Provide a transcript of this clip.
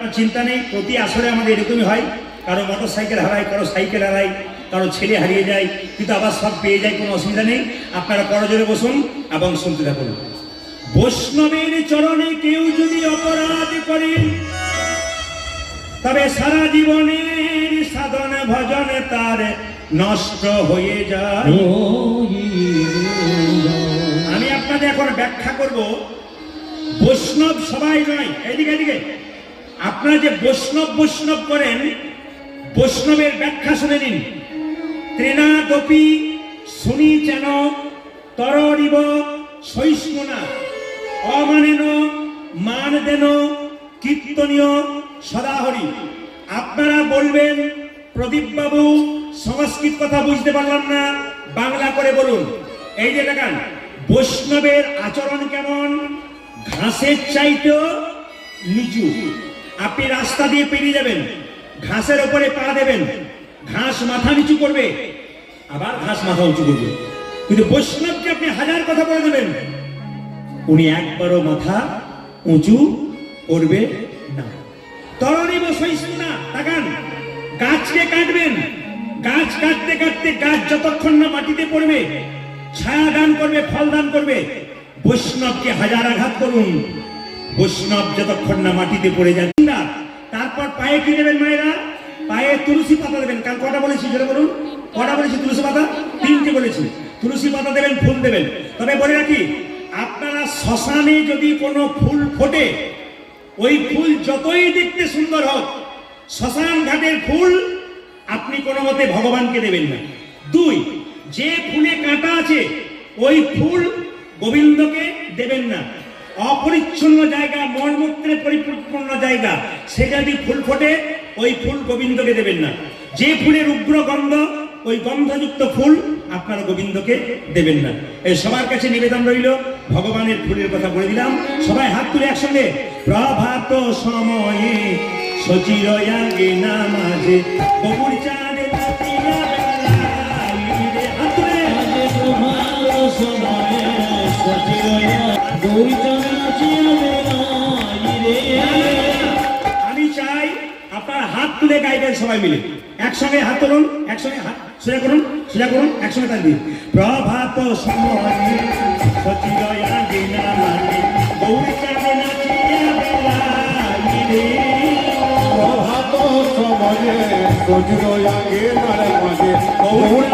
আপনার চিন্তা নেই। প্রতি আসরে আমাদের এরকমই হয়, কারো মোটর সাইকেল হারায়, কারো সাইকেল হারায়, কারো ছেলে হারিয়ে যায়, কিন্তু আবার সব পেয়ে যায়, কোনো অসুবিধা নেই। আপনারা করজোরে বসুন এবং শুনতে থাকুন। বৈষ্ণবের চরণে কেউ যদি অপরাধ করে, তবে সারা জীবনের সাধন ভজন তার নষ্ট হয়ে যায়। আমি আপনাদের এখন ব্যাখ্যা করব। বৈষ্ণব সবাই নয়, এদিকে এদিকে আপনারা যে বৈষ্ণব করেন, বৈষ্ণবের ব্যাখ্যা শুনে নিন। ত্রেনাদপি শুনি যেন তরিব সহিষ্ণুনা অমানেন মান দেন কীর্তনীয় সদাহরি। আপনারা বলবেন, প্রদীপ বাবু সংস্কৃত কথা বুঝতে পারলাম না, বাংলা করে বলুন। এই যে দেখেন, বৈষ্ণবের আচরণ কেমন? ঘাসের চাইতে নিচু। আপনি রাস্তা দিয়ে পেরিয়ে যাবেন, ঘাসের উপরে পা দেবেন, ঘাস মাথা নিচু করবে, আবার ঘাস মাথা উঁচু করবে। কিন্তু বৈষ্ণবকে আপনি হাজার কথা বলে দেবেন, উনি একবারও মাথা উঁচু করবে না। তরণীব সহিষ্ণুনা। তাকান, গাছকে কাটবেন, গাছ কাটতে কাটতে গাছ যতক্ষণ না মাটিতে পড়বে, ছায়া দান করবে, ফল দান করবে। বৈষ্ণবকে হাজার আঘাত করুন, বৈষ্ণব যতক্ষণ না মাটিতে পড়ে যান না। তারপর পায়ে কি দেবেন মায়েরা? পায়ে তুলসী পাতা দেবেন। কাল কটা বলেছি যেটা বলুন? কটা বলেছি? তুলসী পাতা 3টে বলেছি। তুলসী পাতা দেবেন, ফুল দেবেন। তবে বলে রাখি, আপনারা শ্মশানে যদি কোনো ফুল ফোটে, ওই ফুল যতই দেখতে সুন্দর হোক, শ্মশান ঘাটের ফুল আপনি কোনো মতে ভগবানকে দেবেন না। 2, যে ফুলে কাঁটা আছে ওই ফুল গোবিন্দকে দেবেন না। অপরিচ্ছন্ন জায়গা, মলমূত্রে পরিপূর্ণ জায়গা, সে যদি ফুল ফোটে ওই ফুল গোবিন্দকে দেবেন না। যে ফুলের উগ্র গন্ধ, ওই গন্ধযুক্ত ফুল আপনারা গোবিন্দকে দেবেন না। এই সবার কাছে নিবেদন রইল। ভগবানের ফুলের কথা বলে দিলাম, সবাই হাত তুলে একসঙ্গে। প্রভাত সময়ে সচির আগে নামাজে বকুর চাঁদ নাচিয়া বেলায়, হাত তুলে। আমি চাই আপনারা হাত তুলে গাইবেন সবাই মিলে। একসঙ্গে হাত তুলুন, একসঙ্গে হাত সোজা করুন, সোজা করুন, একসঙ্গে তাল দিন। প্রভাত সময়ে সচির আগে নামাজে গৌরী চাঁদ নাচিয়া বেলায় রে। প্রভাত সময়ে সচির আগে নামাজে গৌরী